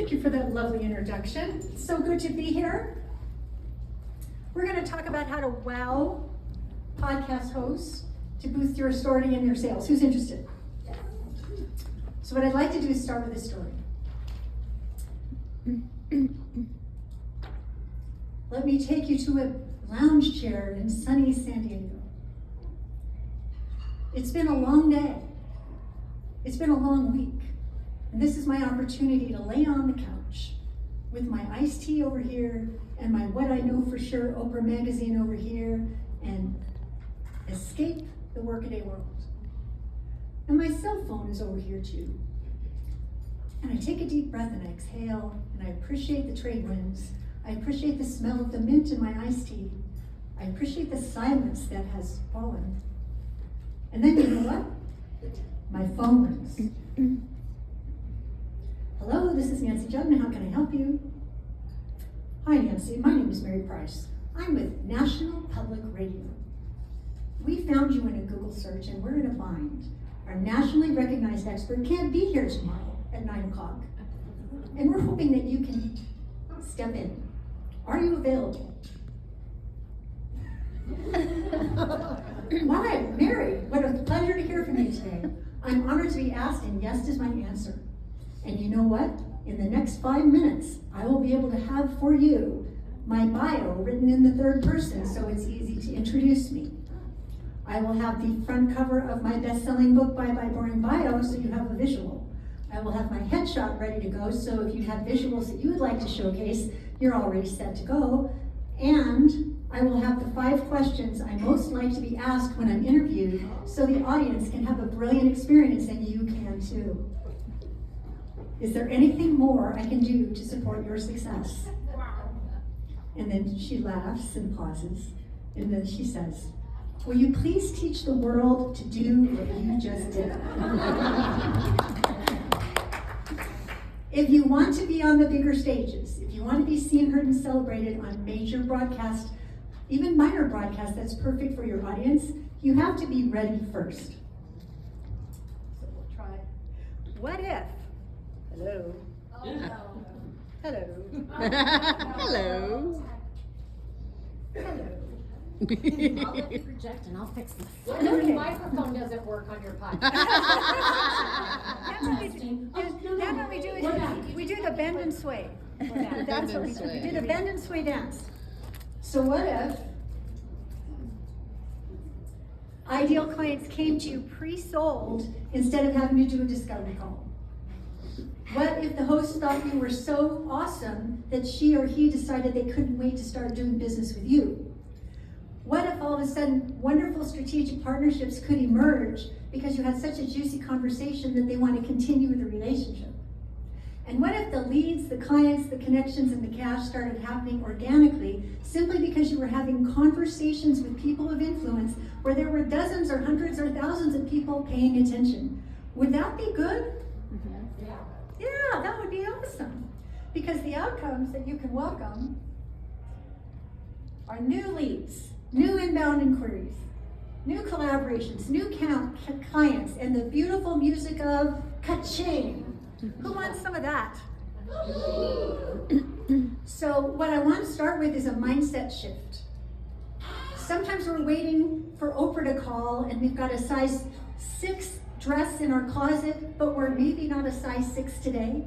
Thank you for that lovely introduction. It's so good to be here. We're going to talk about how to wow podcast hosts to boost your authority and their sales. Who's interested? So what I'd like to do is start with a story. Let me take you to a lounge chair in sunny San Diego. It's been a long day. It's been a long week. And this is my opportunity to lay on the couch with my iced tea over here and my What I Know For Sure Oprah magazine over here and escape the workaday world. And my cell phone is over here too. And I take a deep breath and I exhale and I appreciate the trade winds. I appreciate the smell of the mint in my iced tea. I appreciate the silence that has fallen. And then you know what? My phone rings. Hello, this is Nancy Juetten. How can I help you? Hi, Nancy. My name is Mary Price. I'm with National Public Radio. We found you in a Google search and we're in a bind. Our nationally recognized expert can't be here tomorrow at 9 o'clock. And we're hoping that you can step in. Are you available? Why, Mary, what a pleasure to hear from you today. I'm honored to be asked, and yes is my answer. And you know what? In the next 5 minutes, I will be able to have for you my bio written in the third person so it's easy to introduce me. I will have the front cover of my best-selling book, Bye Bye Boring Bio, so you have a visual. I will have my headshot ready to go, so if you have visuals that you would like to showcase, you're already set to go. And I will have the 5 questions I most like to be asked when I'm interviewed, so the audience can have a brilliant experience and you can too. Is there anything more I can do to support your success? And then she laughs and pauses, and then she says, will you please teach the world to do what you just did? If you want to be on the bigger stages, if you want to be seen, heard, and celebrated on major broadcast, even minor broadcasts that's perfect for your audience, you have to be ready first. So we'll try. What if? Hello. Oh, no. Hello. Hello. Hello. I'll let you project and I'll fix this. What Your if the microphone doesn't work on your podcast? That's what we do. We do the bend and sway. That's what we do. We do the bend and sway dance. So what if ideal clients came to you pre-sold instead of having to do a discovery call? What if the host thought you were so awesome that she or he decided they couldn't wait to start doing business with you? What if all of a sudden wonderful strategic partnerships could emerge because you had such a juicy conversation that they want to continue the relationship? And what if the leads, the clients, the connections, and the cash started happening organically simply because you were having conversations with people of influence where there were dozens or hundreds or thousands of people paying attention? Would that be good? Yeah, that would be awesome. Because the outcomes that you can welcome are new leads, new inbound inquiries, new collaborations, new clients, and the beautiful music of ka-ching. Who wants some of that? So what I want to start with is a mindset shift. Sometimes we're waiting for Oprah to call and we've got a size 6 dress in our closet, but we're maybe not a size 6 today.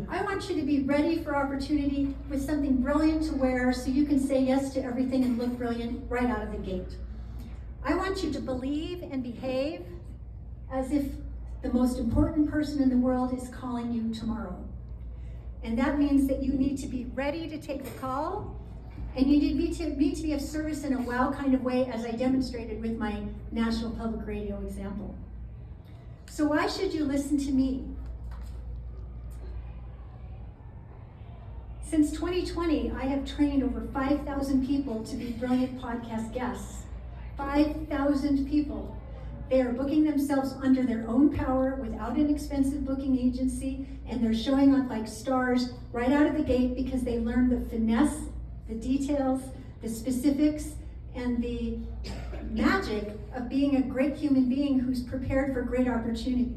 I want you to be ready for opportunity with something brilliant to wear so you can say yes to everything and look brilliant right out of the gate. I want you to believe and behave as if the most important person in the world is calling you tomorrow. And that means that you need to be ready to take the call, and you need to be of service in a wow kind of way, as I demonstrated with my National Public Radio example. So why should you listen to me? Since 2020, I have trained over 5,000 people to be brilliant podcast guests. 5,000 people. They are booking themselves under their own power without an expensive booking agency, and they're showing up like stars right out of the gate because they learned the finesse, the details, the specifics, and the magic of being a great human being who's prepared for great opportunity.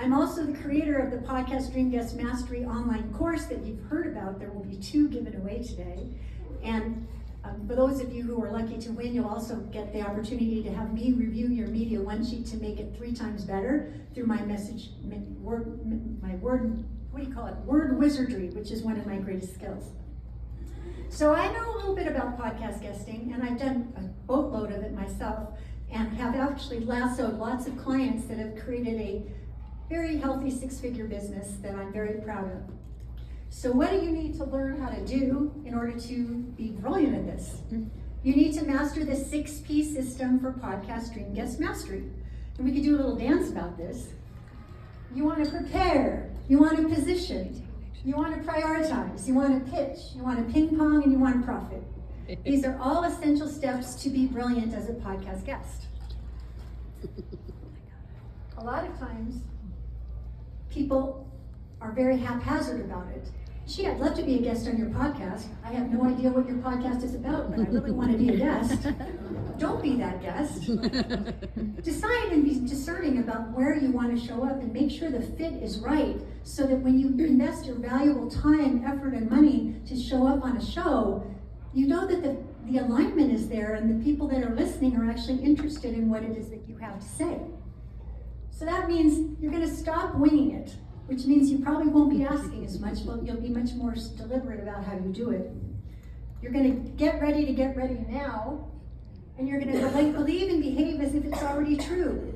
I'm also the creator of the Podcast Dream Guest Mastery online course that you've heard about. There will be 2 given away today. And for those of you who are lucky to win, you'll also get the opportunity to have me review your media one sheet to make it 3 times better through my word wizardry, which is one of my greatest skills. So I know a little bit about podcast guesting, and I've done a boatload of it myself, and have actually lassoed lots of clients that have created a very healthy 6-figure business that I'm very proud of. So what do you need to learn how to do in order to be brilliant at this? You need to master the 6P system for Podcast Dream Guest Mastery. And we could do a little dance about this. You want to prepare, you want to position, you want to prioritize, you want to pitch, you want to ping-pong, and you want to profit. These are all essential steps to be brilliant as a podcast guest. A lot of times, people are very haphazard about it. Gee, I'd love to be a guest on your podcast. I have no idea what your podcast is about, but I really want to be a guest. Don't be that guest. Decide and be discerning about where you want to show up and make sure the fit is right, so that when you invest your valuable time, effort, and money to show up on a show, you know that the alignment is there and the people that are listening are actually interested in what it is that you have to say. So that means you're going to stop winging it, which means you probably won't be asking as much, but you'll be much more deliberate about how you do it. You're going to get ready now, and you're going to believe and behave as if it's already true.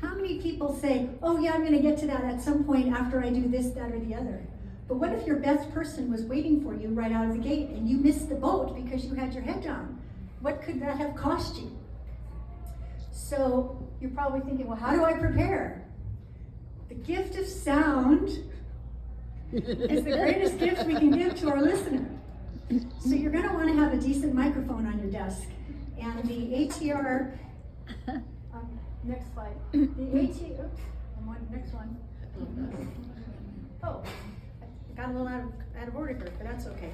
How many people say, oh yeah, I'm going to get to that at some point after I do this, that, or the other? But what if your best person was waiting for you right out of the gate and you missed the boat because you had your head down? What could that have cost you? So you're probably thinking, well, how do I prepare? The gift of sound is the greatest gift we can give to our listener. So you're going to want to have a decent microphone on your desk. And the ATR, next slide. Next one. Oh, I got a little out of order here, but that's okay.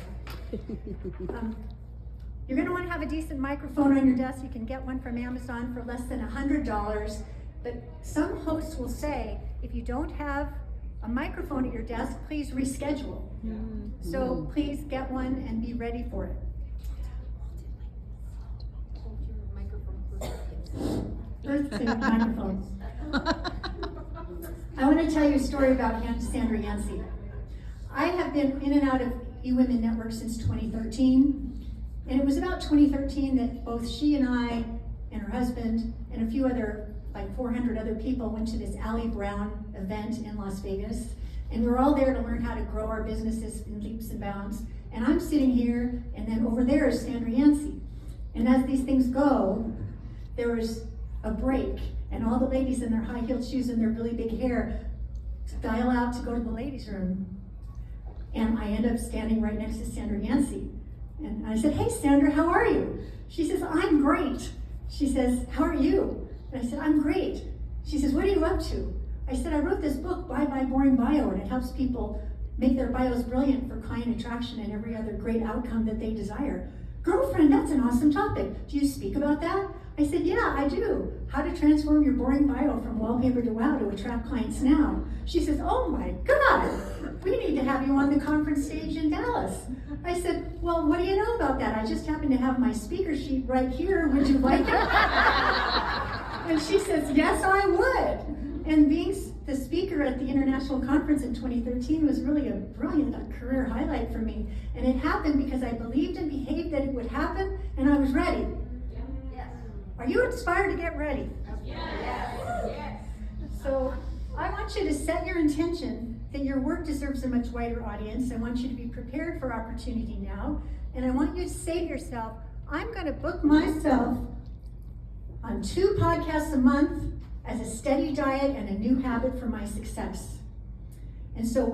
You're going to want to have a decent microphone on your desk. You can get one from Amazon for less than $100. But some hosts will say, if you don't have a microphone at your desk, please reschedule. So please get one and be ready for it. Earth-tuned microphones. I want to tell you a story about Sandra Yancey. I have been in and out of eWomen Network since 2013, and it was about 2013 that both she and I and her husband and a few other, like 400 other people, went to this Allie Brown event in Las Vegas, and we were all there to learn how to grow our businesses in leaps and bounds. And I'm sitting here, and then over there is Sandra Yancey. And as these things go, there was a break, and all the ladies in their high-heeled shoes and their really big hair dial out to go to the ladies' room. And I end up standing right next to Sandra Yancey. And I said, hey, Sandra, how are you? She says, I'm great. She says, how are you? And I said, I'm great. She says, what are you up to? I said, I wrote this book, Bye Bye Boring Bio, and it helps people make their bios brilliant for client attraction and every other great outcome that they desire. Girlfriend, that's an awesome topic. Do you speak about that? I said, yeah, I do. How to transform your boring bio from wallpaper to wow to attract clients now. She says, oh my God, we need to have you on the conference stage in Dallas. I said, well, what do you know about that? I just happen to have my speaker sheet right here. Would you like it? And she says, yes, I would. And being the speaker at the international conference in 2013 was really a brilliant career highlight for me. And it happened because I believed and behaved that it would happen, and I was ready. Are you inspired to get ready? Yes. So I want you to set your intention that your work deserves a much wider audience. I want you to be prepared for opportunity now. And I want you to say to yourself, I'm going to book myself on 2 podcasts a month as a steady diet and a new habit for my success. And so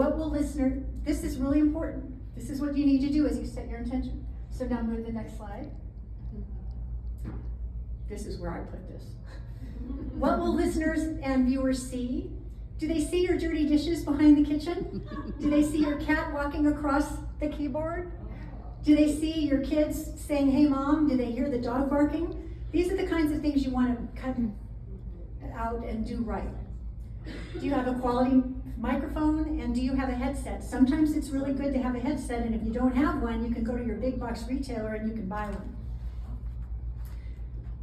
this is really important. This is what you need to do as you set your intention. So now move to the next slide. This is where I put this. What will listeners and viewers see? Do they see your dirty dishes behind the kitchen? Do they see your cat walking across the keyboard? Do they see your kids saying, hey mom? Do they hear the dog barking? These are the kinds of things you want to cut out and do right. Do you have a quality microphone, and do you have a headset? Sometimes it's really good to have a headset, and if you don't have one, you can go to your big box retailer and you can buy one.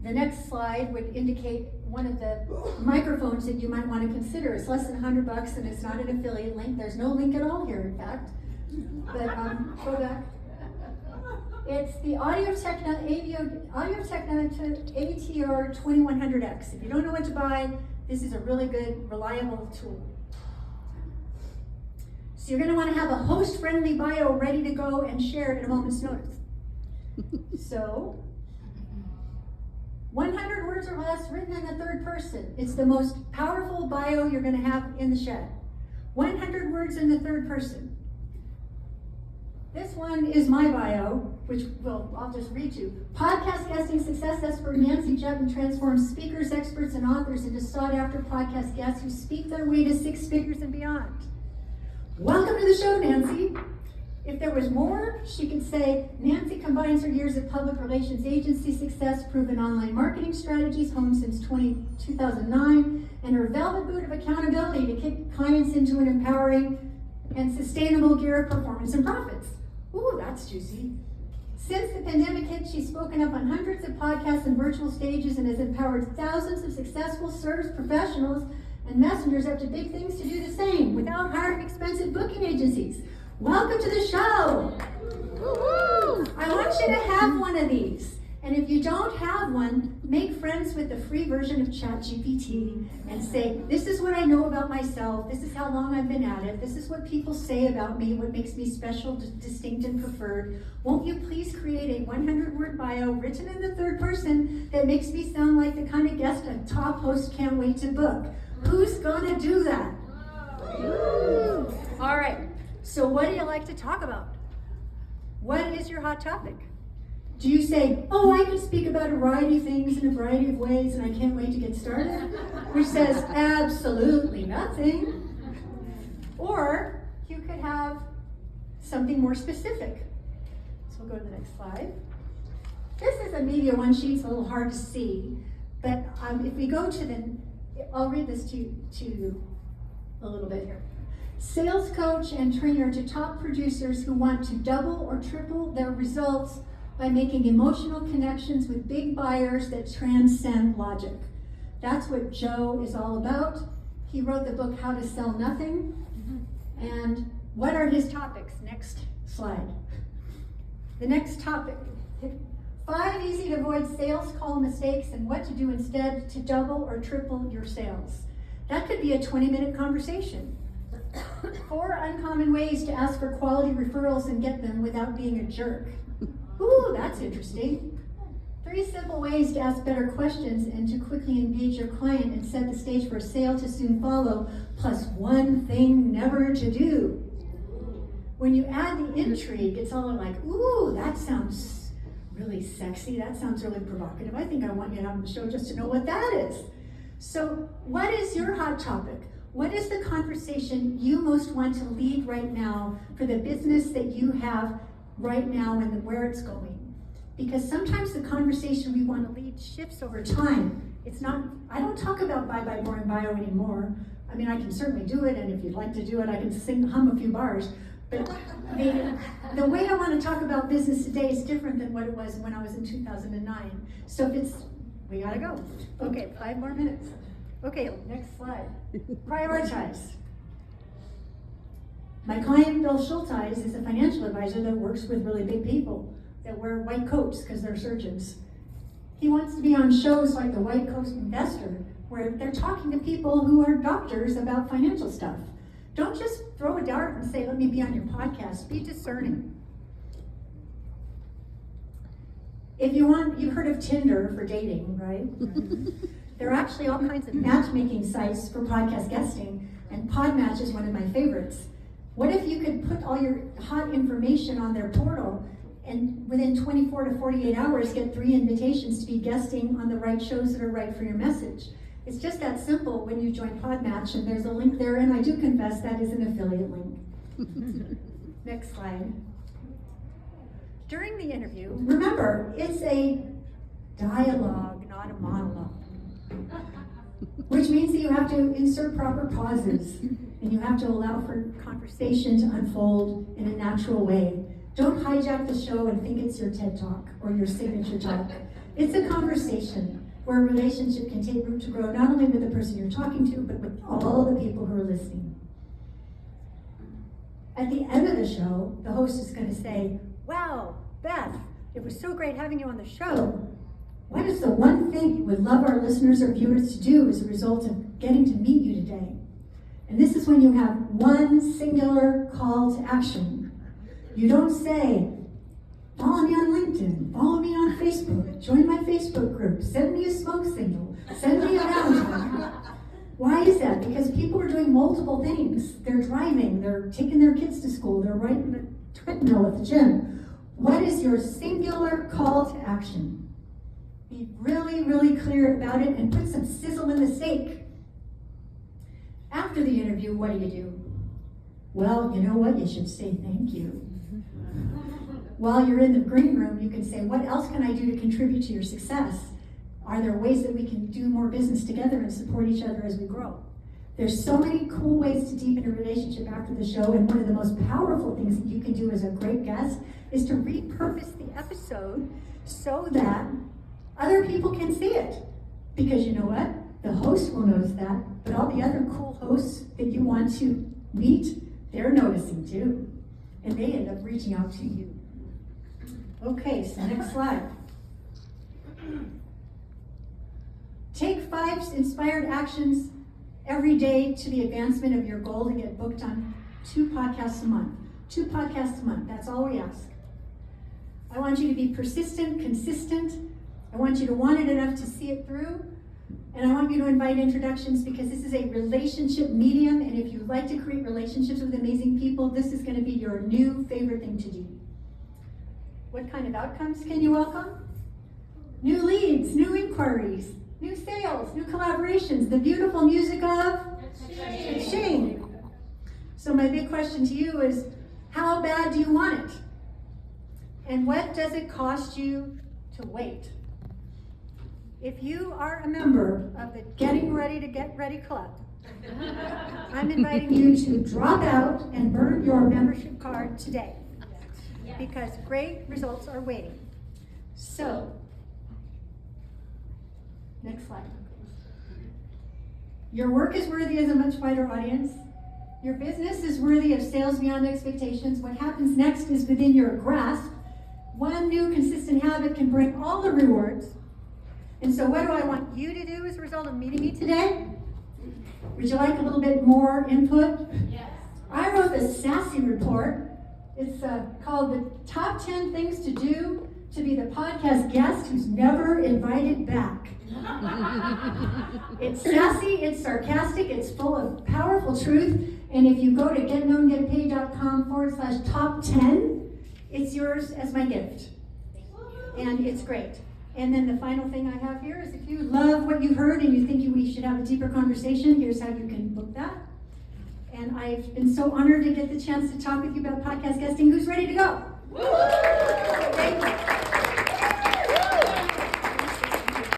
The next slide would indicate one of the microphones that you might want to consider. It's less than $100 and it's not an affiliate link. There's no link at all here, in fact. But go back. It's the Audio-Technica ATR 2100X. If you don't know what to buy, this is a really good, reliable tool. So you're going to want to have a host-friendly bio ready to go and share it at a moment's notice. So, 100 words or less written in the third person. It's the most powerful bio you're going to have in the shed. 100 words in the third person. This one is my bio, which I'll just read you. Podcast guesting success expert Nancy Juetten transforms speakers, experts, and authors into sought-after podcast guests who speak their way to six figures and beyond. Welcome to the show, Nancy. If there was more, she could say, Nancy combines her years of public relations agency success, proven online marketing strategies, honed since 2009, and her velvet boot of accountability to kick clients into an empowering and sustainable gear of performance and profits. Ooh, that's juicy. Since the pandemic hit, she's spoken up on hundreds of podcasts and virtual stages and has empowered thousands of successful service professionals and messengers up to big things to do the same without hiring expensive booking agencies. Welcome to the show. Woo-hoo. I want you to have one of these. And if you don't have one, make friends with the free version of ChatGPT and say, this is what I know about myself, this is how long I've been at it, this is what people say about me, what makes me special, distinct, and preferred. Won't you please create a 100-word bio written in the third person that makes me sound like the kind of guest a top host can't wait to book? Who's gonna do that? Woo. All right, so what do you like to talk about? What is your hot topic? Do you say, oh, I can speak about a variety of things in a variety of ways and I can't wait to get started? Which says absolutely nothing. Or you could have something more specific. So we'll go to the next slide. This is a media one sheet, it's a little hard to see. But if we go to the, I'll read this to you a little bit here. Sales coach and trainer to top producers who want to double or triple their results by making emotional connections with big buyers that transcend logic. That's what Joe is all about. He wrote the book, How to Sell Nothing. And what are his topics? Next slide. The next topic, 5 easy to avoid sales call mistakes and what to do instead to double or triple your sales. That could be a 20-minute conversation. 4 uncommon ways to ask for quality referrals and get them without being a jerk. Ooh, that's interesting. 3 simple ways to ask better questions and to quickly engage your client and set the stage for a sale to soon follow, plus 1 thing never to do. When you add the intrigue, it's all like, ooh, that sounds really sexy. That sounds really provocative. I think I want you to have the show just to know what that is. So what is your hot topic? What is the conversation you most want to lead right now for the business that you have right now and where it's going? Because sometimes the conversation we want to lead shifts over time. It's not, I don't talk about bye-bye boring bio anymore. I mean, I can certainly do it, and if you'd like to do it, I can hum a few bars. But the way I want to talk about business today is different than what it was when I was in 2009. So if it's, we gotta go. Okay, 5 more minutes. Okay, next slide. Prioritize. My client, Bill Schulteis, is a financial advisor that works with really big people that wear white coats because they're surgeons. He wants to be on shows like the White Coat Investor, where they're talking to people who are doctors about financial stuff. Don't just throw a dart and say, let me be on your podcast. Be discerning. If you want, you've heard of Tinder for dating, right? There are actually all kinds of matchmaking sites for podcast guesting, and Podmatch is one of my favorites. What if you could put all your hot information on their portal and within 24 to 48 hours get 3 invitations to be guesting on the right shows that are right for your message? It's just that simple when you join Podmatch, and there's a link there, and I do confess that is an affiliate link. Next slide. During the interview, remember, it's a dialogue, not a monologue. which means that you have to insert proper pauses and you have to allow for conversation to unfold in a natural way. Don't hijack the show and think it's your TED Talk or your signature talk. It's a conversation where a relationship can take root to grow, not only with the person you're talking to, but with all the people who are listening. At the end of the show, the host is going to say, "Wow, Beth, it was so great having you on the show. What is the one thing you would love our listeners or viewers to do as a result of getting to meet you today?" And this is when you have one singular call to action. You don't say, "Follow me on LinkedIn, follow me on Facebook, join my Facebook group, send me a smoke signal, send me a Valentine." Why is that? Because people are doing multiple things. They're driving, they're taking their kids to school, they're riding the treadmill at the gym. What is your singular call to action? Be really, really clear about it and put some sizzle in the steak. After the interview, what do? Well, you know what? You should say thank you. While you're in the green room, you can say, "What else can I do to contribute to your success? Are there ways that we can do more business together and support each other as we grow?" There's so many cool ways to deepen a relationship after the show, and one of the most powerful things that you can do as a great guest is to repurpose the episode so that other people can see it. Because you know what? The host will notice that, but all the other cool hosts that you want to meet, they're noticing too. And they end up reaching out to you. Okay, so next slide. Take 5 inspired actions every day to the advancement of your goal to get booked on 2 podcasts a month. 2 podcasts a month, that's all we ask. I want you to be persistent, consistent. I want you to want it enough to see it through. And I want you to invite introductions because this is a relationship medium. And if you like to create relationships with amazing people, this is going to be your new favorite thing to do. What kind of outcomes can you welcome? New leads, new inquiries, new sales, new collaborations, the beautiful music of Shane. So my big question to you is, how bad do you want it? And what does it cost you to wait? If you are a member of the Getting Ready to Get Ready Club, I'm inviting you to drop out and burn your membership card today because great results are waiting. So, next slide. Your work is worthy of a much wider audience. Your business is worthy of sales beyond expectations. What happens next is within your grasp. One new consistent habit can bring all the rewards. And so what do I want you to do as a result of meeting me today? Would you like a little bit more input? Yes. I wrote the sassy report. It's called the Top 10 Things to Do to Be the Podcast Guest Who's Never Invited Back. It's sassy, it's sarcastic, it's full of powerful truth. And if you go to getknowngetpaid.com/top10, it's yours as my gift. And it's great. And then the final thing I have here is if you love what you heard and you think we should have a deeper conversation, here's how you can book that. And I've been so honored to get the chance to talk with you about podcast guesting. Who's ready to go? Thank you.